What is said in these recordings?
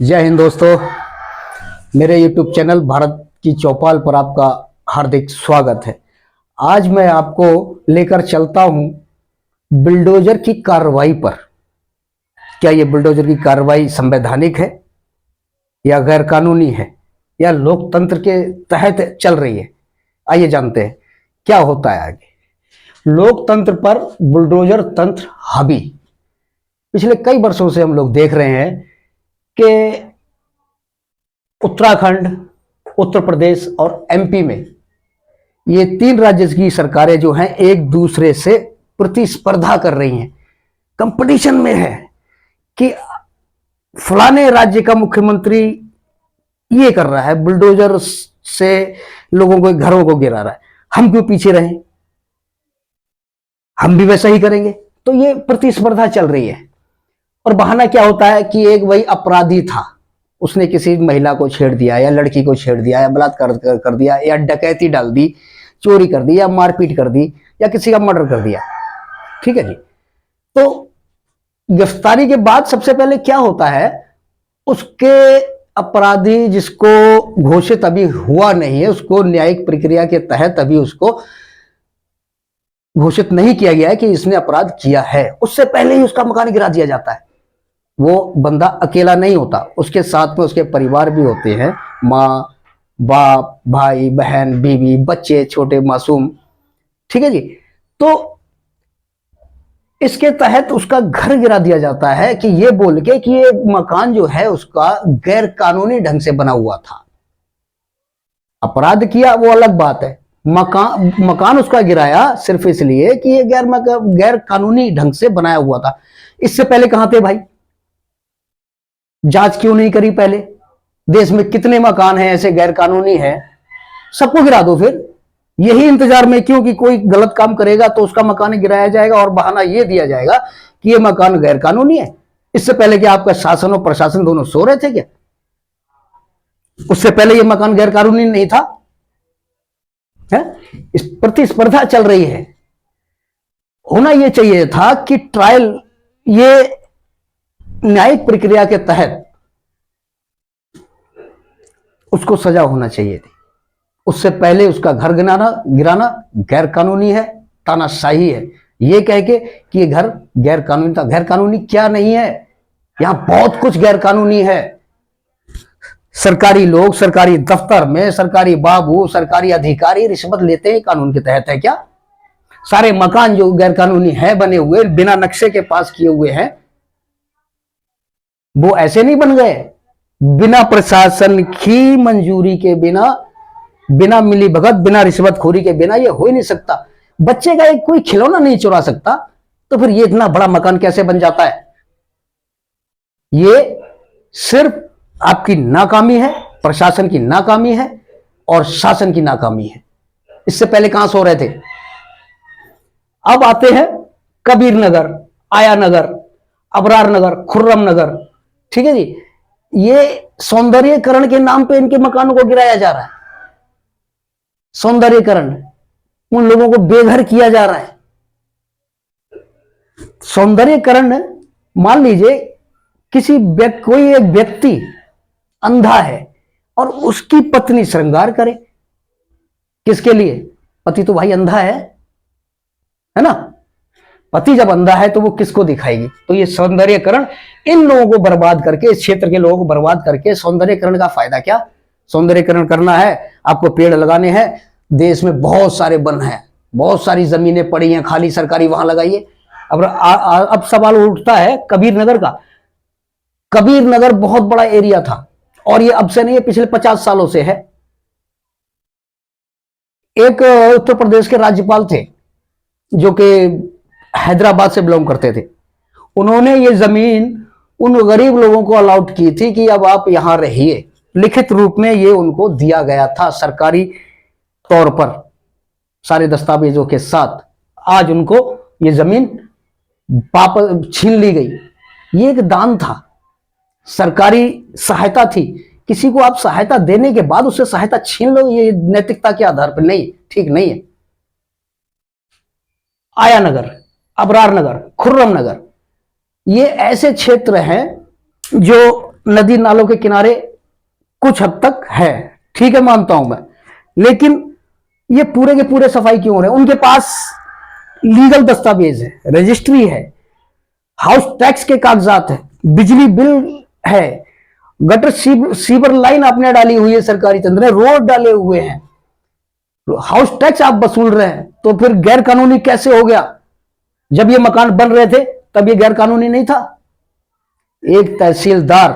जय हिंद दोस्तों। मेरे YouTube चैनल भारत की चौपाल पर आपका हार्दिक स्वागत है। आज मैं आपको लेकर चलता हूं बुलडोजर की कार्रवाई पर। क्या ये बुलडोजर की कार्रवाई संवैधानिक है या गैर कानूनी है या लोकतंत्र के तहत चल रही है? आइए जानते हैं क्या होता है आगे। लोकतंत्र पर बुलडोजर तंत्र हावी। पिछले कई वर्षों से हम लोग देख रहे हैं कि उत्तराखंड, उत्तर प्रदेश और एमपी में ये तीन राज्य की सरकारें जो हैं एक दूसरे से प्रतिस्पर्धा कर रही हैं, कंपटीशन में है कि फलाने राज्य का मुख्यमंत्री ये कर रहा है, बुलडोजर से लोगों को घरों को गिरा रहा है, हम क्यों पीछे रहें, हम भी वैसा ही करेंगे। तो ये प्रतिस्पर्धा चल रही है और बहाना क्या होता है कि एक वही अपराधी था, उसने किसी महिला को छेड़ दिया या लड़की को छेड़ दिया या बलात्कार कर दिया या डकैती डाल दी, चोरी कर दी या मारपीट कर दी या किसी का मर्डर कर दिया। ठीक है जी। तो गिरफ्तारी के बाद सबसे पहले क्या होता है, उसके अपराधी जिसको घोषित अभी हुआ नहीं है, उसको न्यायिक प्रक्रिया के तहत अभी उसको घोषित नहीं किया गया है कि इसने अपराध किया है, उससे पहले ही उसका मकान गिरा दिया जाता है। वो बंदा अकेला नहीं होता, उसके साथ में उसके परिवार भी होते हैं, माँ बाप, भाई बहन, बीवी, बच्चे, छोटे मासूम। ठीक है जी। तो इसके तहत उसका घर गिरा दिया जाता है कि ये बोल के कि ये मकान जो है उसका गैर कानूनी ढंग से बना हुआ था। अपराध किया वो अलग बात है, मकान उसका गिराया सिर्फ इसलिए कि ये गैर कानूनी ढंग से बनाया हुआ था। इससे पहले कहां थे भाई? जांच क्यों नहीं करी पहले? देश में कितने मकान हैं ऐसे गैर कानूनी है, सबको गिरा दो। फिर यही इंतजार में क्यों कि कोई गलत काम करेगा तो उसका मकान गिराया जाएगा और बहाना यह दिया जाएगा कि यह मकान गैर कानूनी है। इससे पहले क्या आपका शासन और प्रशासन दोनों सो रहे थे क्या? उससे पहले यह मकान गैर कानूनी नहीं था? है? इस प्रतिस्पर्धा चल रही है। होना यह चाहिए था कि ट्रायल, ये न्यायिक प्रक्रिया के तहत उसको सजा होना चाहिए थी। उससे पहले उसका घर गिराना गैर कानूनी है, तानाशाही है, ये कह के कि ये घर गैर कानूनी था। गैर कानूनी क्या नहीं है, यहां बहुत कुछ गैर कानूनी है। सरकारी लोग सरकारी दफ्तर में, सरकारी बाबू, सरकारी अधिकारी रिश्वत लेते हैं, कानून के तहत है क्या? सारे मकान जो गैर कानूनी है बने हुए, बिना नक्शे के पास किए हुए हैं, वो ऐसे नहीं बन गए। बिना प्रशासन की मंजूरी के बिना मिली भगत, बिना रिश्वतखोरी के बिना ये हो ही नहीं सकता। बच्चे का एक कोई खिलौना नहीं चुरा सकता, तो फिर ये इतना बड़ा मकान कैसे बन जाता है? ये सिर्फ आपकी नाकामी है, प्रशासन की नाकामी है और शासन की नाकामी है। इससे पहले कहां सो रहे थे? अब आते हैं कबीर नगर, आया नगर, अबरार नगर, खुर्रम नगर। ठीक है जी। ये सौंदर्यीकरण के नाम पे इनके मकानों को गिराया जा रहा है। सौंदर्यीकरण, उन लोगों को बेघर किया जा रहा है। सौंदर्यीकरण, मान लीजिए कोई एक व्यक्ति अंधा है और उसकी पत्नी श्रृंगार करे, किसके लिए? पति तो भाई अंधा है ना? पति जब अंधा है तो वो किसको दिखाएगी? तो ये सौंदर्यीकरण, इन लोगों को बर्बाद करके, इस क्षेत्र के लोगों को बर्बाद करके सौंदर्यीकरण का फायदा क्या? सौंदर्यीकरण करना है आपको, पेड़ लगाने हैं। देश में बहुत सारे वन हैं, बहुत सारी जमीनें पड़ी हैं खाली सरकारी, वहां लगाइए। अब सवाल उठता है कबीर नगर का। कबीर नगर बहुत बड़ा एरिया था और ये अब से नहीं है, पिछले 50 सालों से है। एक उत्तर प्रदेश के राज्यपाल थे जो कि हैदराबाद से बिलोंग करते थे। उन्होंने ये जमीन उन गरीब लोगों को अलॉट की थी कि अब आप यहां रहिए। लिखित रूप में ये उनको दिया गया था सरकारी तौर पर, सारे दस्तावेजों के साथ। आज उनको ये जमीन वापस छीन ली गई। ये एक दान था, सरकारी सहायता थी। किसी को आप सहायता देने के बाद उससे सहायता छीन लो, ये नैतिकता के आधार पर नहीं, ठीक नहीं है। आया नगर, अबरार नगर, खुर्रम नगर, ये ऐसे क्षेत्र हैं जो नदी नालों के किनारे कुछ हद तक है, ठीक है, मानता हूं मैं, लेकिन ये पूरे के पूरे सफाई क्यों हो रहे हैं? उनके पास लीगल दस्तावेज है, रजिस्ट्री है, हाउस टैक्स के कागजात है, बिजली बिल है, गटर सीवर लाइन आपने डाली हुई है, सरकारी तंत्र ने रोड डाले हुए हैं, हाउस टैक्स आप वसूल रहे हैं, तो फिर गैर कानूनी कैसे हो गया? जब ये मकान बन रहे थे तब ये गैर कानूनी नहीं था? एक तहसीलदार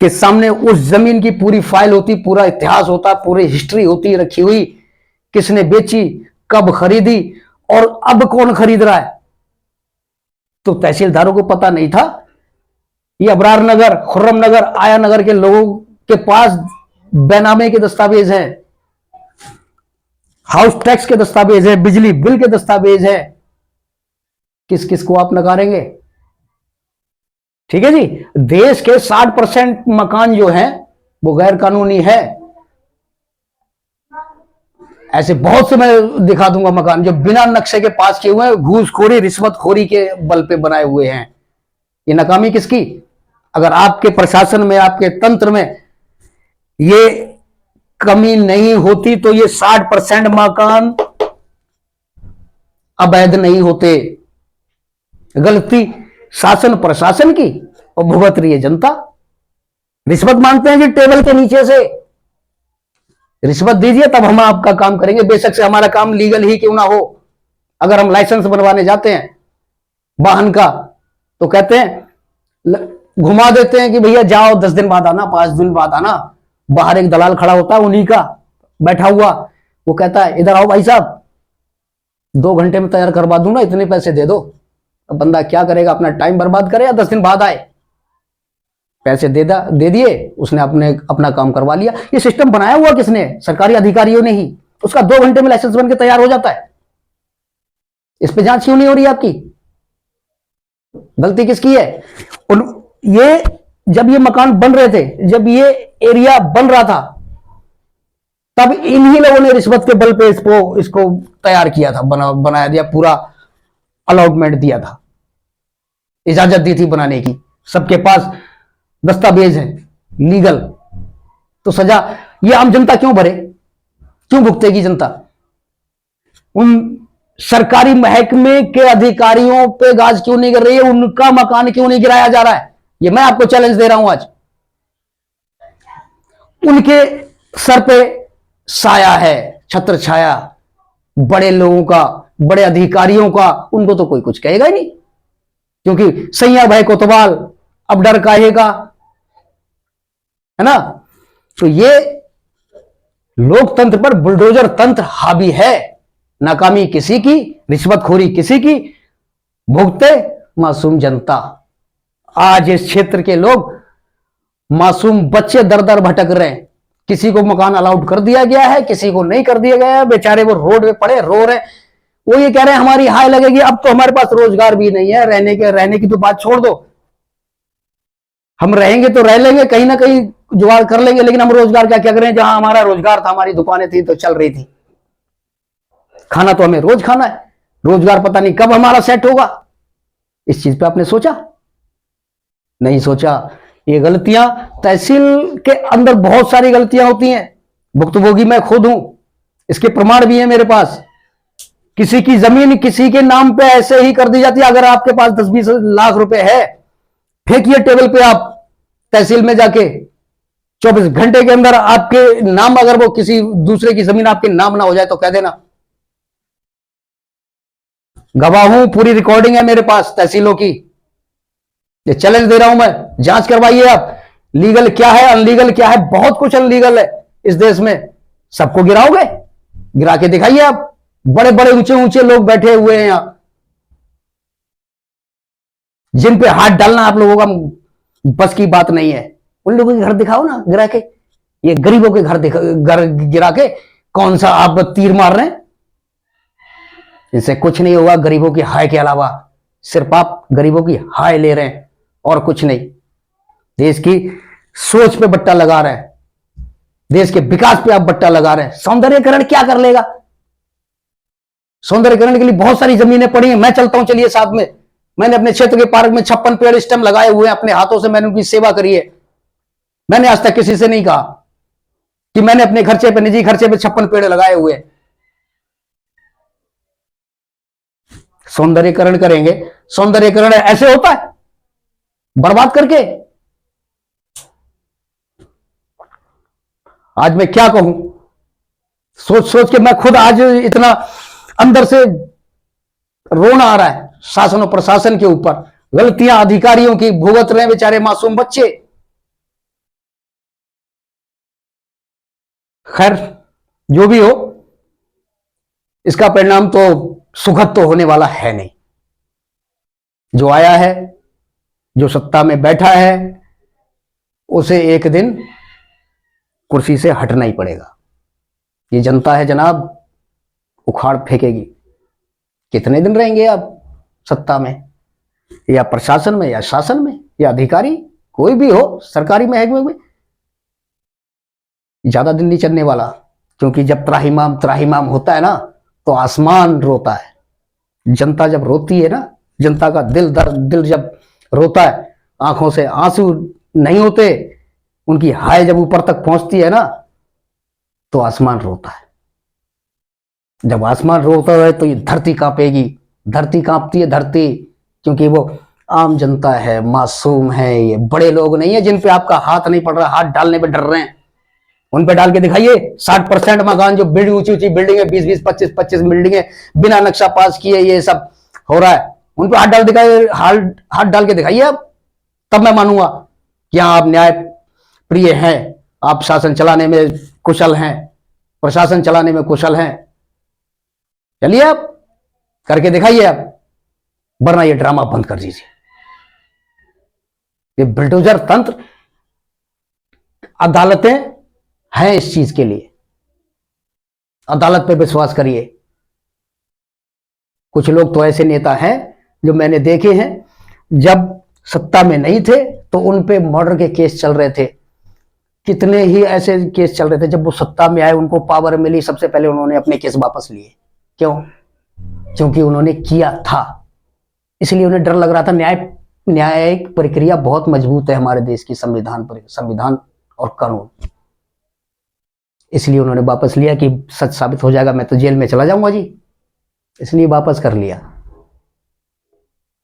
के सामने उस जमीन की पूरी फाइल होती, पूरा इतिहास होता, पूरी हिस्ट्री होती रखी हुई, किसने बेची, कब खरीदी और अब कौन खरीद रहा है। तो तहसीलदारों को पता नहीं था? ये अबरार नगर, खुर्रम नगर, आया नगर के लोगों के पास बेनामे के दस्तावेज हैं, हाउस टैक्स के दस्तावेज है, बिजली बिल के दस्तावेज है, किस किस को आप नकारेंगे? ठीक है जी। देश के 60% मकान जो हैं वो गैर कानूनी है। ऐसे बहुत से मैं दिखा दूंगा मकान जो बिना नक्शे के पास किए हुए हैं, घूसखोरी रिश्वतखोरी के बल पे बनाए हुए हैं। ये नाकामी किसकी? अगर आपके प्रशासन में, आपके तंत्र में ये कमी नहीं होती तो ये 60% मकान अवैध नहीं होते। गलती शासन प्रशासन की और भुगत रही है जनता। रिश्वत मांगते हैं जी टेबल के नीचे से, रिश्वत दीजिए तब हम आपका काम करेंगे, बेशक से हमारा काम लीगल ही क्यों ना हो। अगर हम लाइसेंस बनवाने जाते हैं वाहन का तो कहते हैं, घुमा देते हैं कि भैया जाओ 10 दिन बाद आना, 5 दिन बाद आना। बाहर एक दलाल खड़ा होता है उन्हीं का बैठा हुआ, वो कहता है इधर आओ भाई साहब, 2 घंटे में तैयार करवा दूंगा, इतने पैसे दे दो। अब बंदा क्या करेगा? अपना टाइम बर्बाद करे या 10 दिन बाद आए? पैसे दे दिए, उसने अपना काम करवा लिया। ये सिस्टम बनाया हुआ किसने? सरकारी अधिकारियों ने ही। उसका 2 घंटे में लाइसेंस बन के तैयार हो जाता है। इस पे जांच क्यों नहीं हो रही आपकी? गलती किसकी है? ये जब ये मकान बन रहे थे, जब ये एरिया बन रहा था, तब इन्हीं लोगों ने रिश्वत के बल पे इसको तैयार किया था, बनाया दिया, पूरा अलॉटमेंट दिया था, इजाजत दी थी बनाने की। सबके पास दस्तावेज है लीगल। तो सजा ये आम जनता क्यों भरे? क्यों भुगतेगी जनता? उन सरकारी महकमे के अधिकारियों पे गाज क्यों नहीं गिर रही है? उनका मकान क्यों नहीं गिराया जा रहा है? ये मैं आपको चैलेंज दे रहा हूं आज। उनके सर पे साया है, छत्र छाया बड़े लोगों का, बड़े अधिकारियों का। उनको तो कोई कुछ कहेगा ही नहीं, क्योंकि सैया भाई कोतवाल, अब डर काहेगा, है ना? तो ये लोकतंत्र पर बुलडोजर तंत्र हावी है। नाकामी किसी की, रिश्वतखोरी किसी की, भुगते मासूम जनता। आज इस क्षेत्र के लोग, मासूम बच्चे दर दर भटक रहे हैं। किसी को मकान अलाउड कर दिया गया है, किसी को नहीं कर दिया गया है। बेचारे वो रोड पे पड़े रो रहे हैं। वो ये कह रहे हैं हमारी हाय लगेगी, अब तो हमारे पास रोजगार भी नहीं है, रहने की तो बात छोड़ दो। हम रहेंगे तो रह लेंगे, कहीं ना कहीं जुगाड़ कर लेंगे, लेकिन हम रोजगार क्या करें? जहां हमारा रोजगार था, हमारी दुकानें थी तो चल रही थी, खाना तो हमें रोज खाना है, रोजगार पता नहीं कब हमारा सेट होगा। इस चीज पे आपने सोचा? नहीं सोचा। ये गलतियां तहसील के अंदर बहुत सारी गलतियां होती हैं, भुक्तभोगी मैं खुद हूं, इसके प्रमाण भी है मेरे पास। किसी की जमीन किसी के नाम पे ऐसे ही कर दी जाती है। अगर आपके पास 10-20 लाख रुपए है, फेंकिए टेबल पे आप तहसील में जाके, 24 घंटे के अंदर आपके नाम, अगर वो किसी दूसरे की जमीन आपके नाम ना हो जाए तो कह देना। गवाह हूं, पूरी रिकॉर्डिंग है मेरे पास तहसीलों की। ये चैलेंज दे रहा हूं मैं, जांच करवाइए आप, लीगल क्या है, अनलीगल क्या है। बहुत कुछ अनलीगल है इस देश में। सबको गिराओगे? गिरा के दिखाइए आप। बड़े बड़े ऊंचे ऊंचे लोग बैठे हुए हैं यहां, जिन पे हाथ डालना आप लोगों का बस की बात नहीं है। उन लोगों के घर दिखाओ ना गिरा के। ये गरीबों के घर गिरा के कौन सा आप तीर मार रहे हैं? इनसे कुछ नहीं होगा गरीबों की हाय के अलावा। सिर्फ आप गरीबों की हाय ले रहे हैं और कुछ नहीं। देश की सोच पे बट्टा लगा रहे हैं, देश के विकास पे आप बट्टा लगा रहे हैं। सौंदर्यकरण क्या कर लेगा? सौंदर्यकरण के लिए बहुत सारी जमीनें पड़ी हैं, मैं चलता हूं, चलिए साथ में, मैंने अपने क्षेत्र के पार्क में 56 पेड़ स्टेम लगाए हुए हैं, अपने हाथों से मैंने उनकी सेवा करी है। मैंने आज तक किसी से नहीं कहा कि मैंने अपने खर्चे पे, निजी खर्चे पे 56 पेड़ लगाए हुए हैं। सौंदर्यीकरण करेंगे, सौंदर्यीकरण ऐसे होता है बर्बाद करके। आज मैं क्या कहूं, सोच सोच के मैं खुद आज इतना अंदर से रोना आ रहा है शासन और प्रशासन के ऊपर। गलतियां अधिकारियों की भुगत रहे हैं बेचारे मासूम बच्चे। खैर जो भी हो, इसका परिणाम तो सुखद तो होने वाला है नहीं। जो आया है, जो सत्ता में बैठा है, उसे एक दिन कुर्सी से हटना ही पड़ेगा। ये जनता है जनाब, उखाड़ फेंकेगी। कितने दिन रहेंगे आप सत्ता में, या प्रशासन में, या शासन में, या अधिकारी कोई भी हो सरकारी महकमे में, ज्यादा दिन नहीं चलने वाला। क्योंकि जब त्राहिमाम त्राहिमाम होता है ना, तो आसमान रोता है। जनता जब रोती है ना, जनता का दिल जब रोता है, आंखों से आंसू नहीं होते, उनकी हाय जब ऊपर तक पहुंचती है ना, तो आसमान रोता है। जब आसमान रोता है तो ये धरती कांपेगी। धरती कांपती है धरती, क्योंकि वो आम जनता है, मासूम है। ये बड़े लोग नहीं है जिन पे आपका हाथ नहीं पड़ रहा, हाथ डालने पे डर रहे हैं। उन पे डाल के दिखाइए। 60% मकान जो बिल्डिंग, ऊंची ऊंची बिल्डिंग है, 20-20, 25-25 बिल्डिंग है, बिना नक्शा पास किए ये सब हो रहा है। उन पे हाथ डाल दिखाइए, हाथ डाल के दिखाइए आप, तब मैं मानूंगा कि हाँ आप न्याय प्रिय हैं, आप शासन चलाने में कुशल हैं, प्रशासन चलाने में कुशल हैं। चलिए आप करके दिखाइए आप, वरना ये ड्रामा बंद कर दीजिए। ये बुलडोजर तंत्र, अदालतें हैं इस चीज के लिए। अदालत पे विश्वास करिए। कुछ लोग तो ऐसे नेता हैं जो मैंने देखे हैं, जब सत्ता में नहीं थे तो उन पे मर्डर के केस चल रहे थे। कितने ही ऐसे केस चल रहे थे, जब वो सत्ता में आए, उनको पावर मिली, सबसे पहले उन्होंने अपने केस वापस लिए। क्यों? क्योंकि उन्होंने किया था, इसलिए उन्हें डर लग रहा था। न्यायिक प्रक्रिया बहुत मजबूत है हमारे देश की, संविधान और कानून। इसलिए उन्होंने वापस लिया कि सच साबित हो जाएगा, मैं तो जेल में चला जाऊंगा जी, इसलिए वापस कर लिया।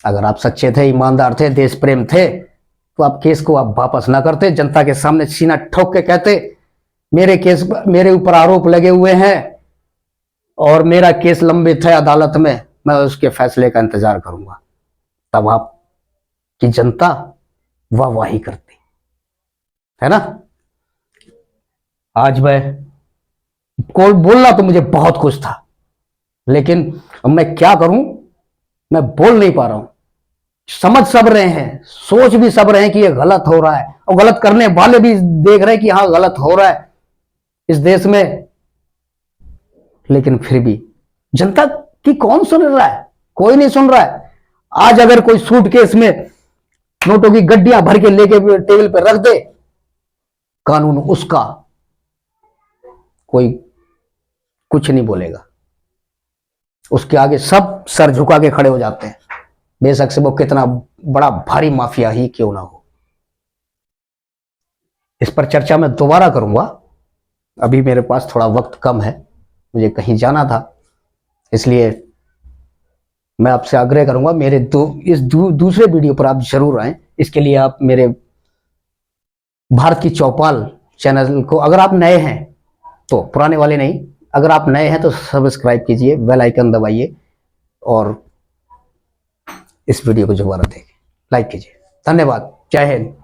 अगर आप सच्चे थे, ईमानदार थे, देश प्रेम थे, तो आप केस को आप वापस ना करते, जनता के सामने सीना ठोक के कहते मेरे ऊपर आरोप लगे हुए हैं और मेरा केस लंबित है अदालत में, मैं उसके फैसले का इंतजार करूंगा। तब आपकी जनता वाहवाही करती है ना। आज मैं कोई बोलना तो मुझे बहुत कुछ था, लेकिन अब मैं क्या करूं, मैं बोल नहीं पा रहा हूं। समझ सब रहे हैं, सोच भी सब रहे हैं कि ये गलत हो रहा है, और गलत करने वाले भी देख रहे हैं कि हाँ गलत हो रहा है इस देश में, लेकिन फिर भी जनता की कौन सुन रहा है? कोई नहीं सुन रहा है। आज अगर कोई सूटकेस में नोटों की गड्डियां भर के लेके टेबल पर रख दे, कानून उसका, कोई कुछ नहीं बोलेगा। उसके आगे सब सर झुका के खड़े हो जाते हैं, बेशक से वो कितना बड़ा भारी माफिया ही क्यों ना हो। इस पर चर्चा मैं दोबारा करूंगा। अभी मेरे पास थोड़ा वक्त कम है, मुझे कहीं जाना था, इसलिए मैं आपसे आग्रह करूंगा मेरे दूसरे वीडियो पर आप जरूर आएं। इसके लिए आप मेरे भारत की चौपाल चैनल को, अगर आप नए हैं तो, पुराने वाले नहीं, अगर आप नए हैं तो सब्सक्राइब कीजिए, बेल आइकन दबाइए और इस वीडियो को दोबारा देखें, लाइक कीजिए। धन्यवाद। जय हिंद।